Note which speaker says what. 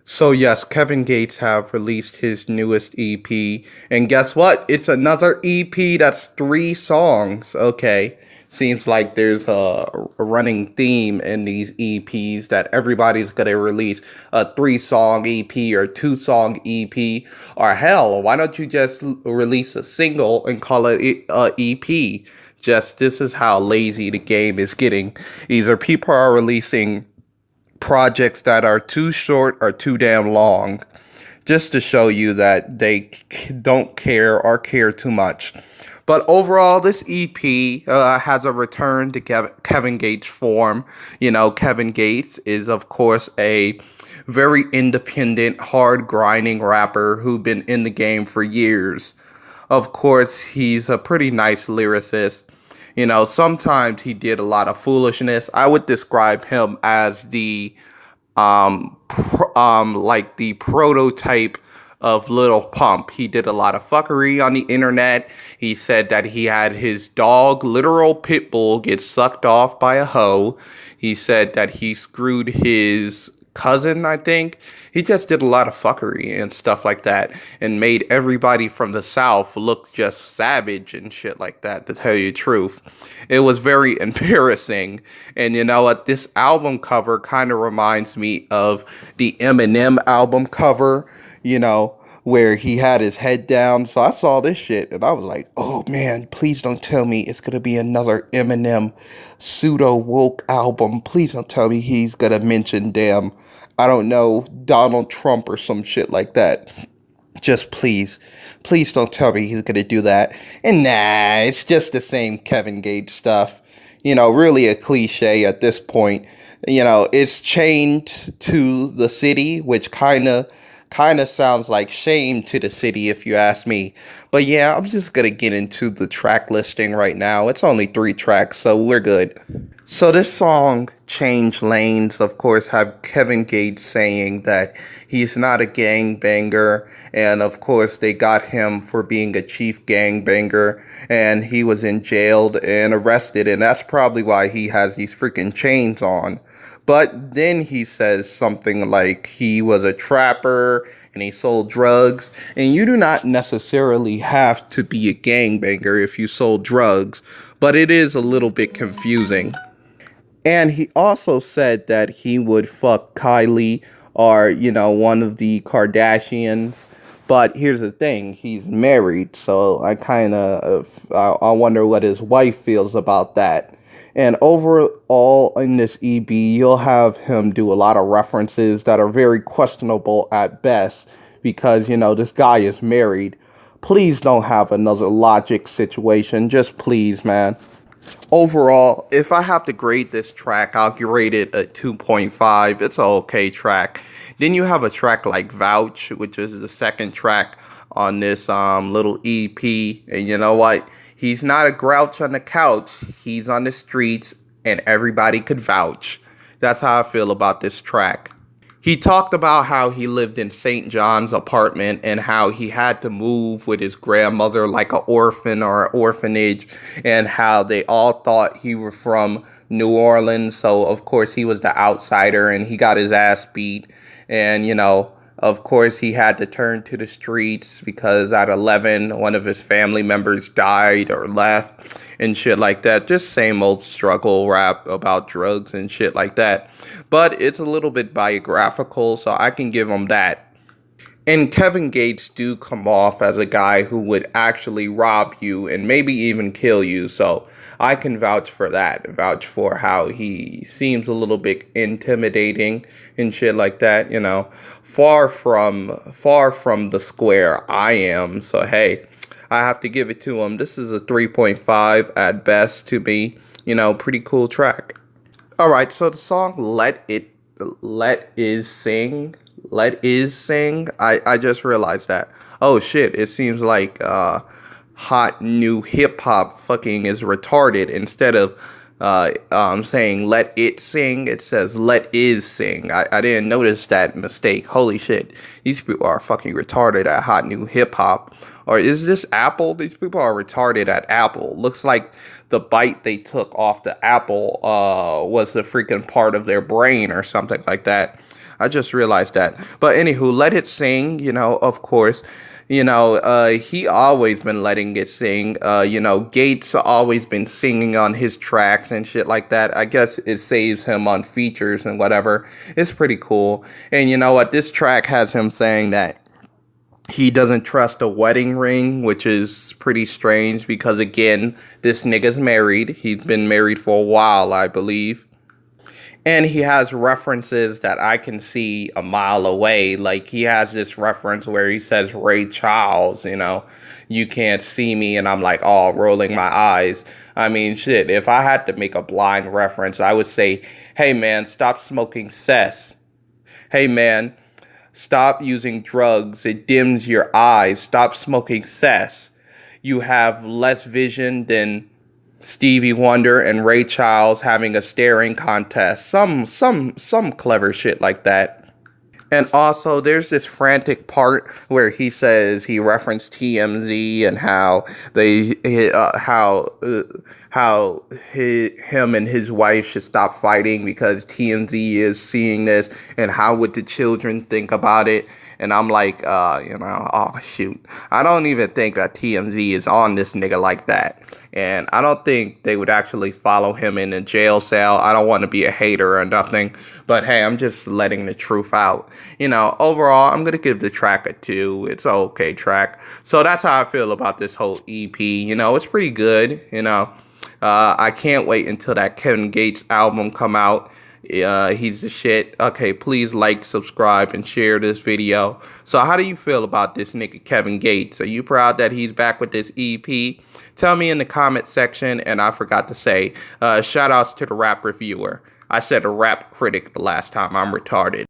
Speaker 1: So yes, Kevin Gates have released his newest EP, and guess what? It's another EP that's 3 songs. Okay, seems like there's a running theme in these EPs that everybody's gonna release a 3 song EP or 2 song EP, or hell, why don't you just release a single and call it a EP? Just this is how lazy the game is getting. Either people are releasing projects that are too short or too damn long, just to show you that they don't care or care too much. But overall, this EP has a return to Kevin Gates form. You know, Kevin Gates is, of course, a very independent, hard grinding rapper who's been in the game for years. Of course, he's a pretty nice lyricist. You know, sometimes he did a lot of foolishness. I would describe him as the like the prototype of Little Pump. He did a lot of fuckery on the internet. He said that he had his dog, literal pit bull, get sucked off by a hoe. He said that he screwed his cousin, I think. He just did a lot of fuckery and stuff like that and made everybody from the South look just savage and shit like that, to tell you the truth. It was very embarrassing. And you know what? This album cover kind of reminds me of the Eminem album cover, you know, where he had his head down. So I saw this shit and I was like, oh man, please don't tell me it's going to be another Eminem pseudo woke album. Please don't tell me he's going to mention damn, I don't know, Donald Trump or some shit like that. Just please don't tell me he's gonna do that. And nah, it's just the same Kevin Gates stuff. You know, really a cliche at this point. You know, it's chained to the city, which kinda sounds like shame to the city if you ask me. But yeah, I'm just gonna get into the track listing right now. It's only 3 tracks, so we're good. So this song, Change Lanes, of course, have Kevin Gates saying that he's not a gangbanger, and of course they got him for being a chief gangbanger, and he was in jailed and arrested, and that's probably why he has these freaking chains on. But then he says something like he was a trapper and he sold drugs, and you do not necessarily have to be a gangbanger if you sold drugs, but it is a little bit confusing. And he also said that he would fuck Kylie or, you know, one of the Kardashians. But here's the thing, he's married, so I wonder what his wife feels about that. And overall in this EB, you'll have him do a lot of references that are very questionable at best because, you know, this guy is married. Please don't have another Logic situation. Just please, man. Overall, if I have to grade this track, I'll grade it a 2.5. It's an okay track. Then you have a track like Vouch, which is the second track on this little EP. And you know what? He's not a grouch on the couch. He's on the streets and everybody could vouch. That's how I feel about this track. He talked about how he lived in St. John's apartment and how he had to move with his grandmother like an orphan or an orphanage, and how they all thought he was from New Orleans. So, of course, he was the outsider and he got his ass beat. And, you know, of course, he had to turn to the streets because at 11, one of his family members died or left and shit like that. Just same old struggle rap about drugs and shit like that. But it's a little bit biographical, so I can give him that. And Kevin Gates do come off as a guy who would actually rob you and maybe even kill you. So I can vouch for that. Vouch for how he seems a little bit intimidating and shit like that, you know. Far from the square I am. So hey, I have to give it to him. This is a 3.5 at best to me. You know, pretty cool track. All right, so the song Let Is Sing. Let Is Sing. I just realized that. Oh shit, it seems like hot new hip hop fucking is retarded. Instead of saying let it sing, it says let is sing. I didn't notice that mistake. Holy shit. These people are fucking retarded at hot new hip hop. Or is this Apple? These people are retarded at Apple. Looks like the bite they took off the apple was the freaking part of their brain or something like that. I just realized that. But anywho, Let It Sing, of course. He always been letting it sing. Gates always been singing on his tracks and shit like that. I guess it saves him on features and whatever. It's pretty cool. And you know what? This track has him saying that he doesn't trust a wedding ring, which is pretty strange because, again, this nigga's married. He's been married for a while, I believe. And he has references that I can see a mile away. Like, he has this reference where he says, Ray Charles, you can't see me. And I'm like, oh, rolling my eyes. I mean, shit, if I had to make a blind reference, I would say, hey, man, stop smoking cess. Hey, man, stop using drugs. It dims your eyes. Stop smoking cess. You have less vision than Stevie Wonder and Ray Charles having a staring contest. Some clever shit like that. And also, there's this frantic part where he says he referenced TMZ and him and his wife should stop fighting because TMZ is seeing this, and how would the children think about it? And I'm like, oh shoot, I don't even think that TMZ is on this nigga like that. And I don't think they would actually follow him in a jail cell. I don't want to be a hater or nothing. But hey, I'm just letting the truth out. Overall, I'm going to give the track a 2. It's an okay track. So that's how I feel about this whole EP. It's pretty good. I can't wait until that Kevin Gates album come out. He's the shit. Okay, please like, subscribe, and share this video. So how do you feel about this nigga Kevin Gates? Are you proud that he's back with this EP? Tell me in the comment section. And I forgot to say, shout outs to the rap reviewer. I said a rap critic the last time. I'm retarded.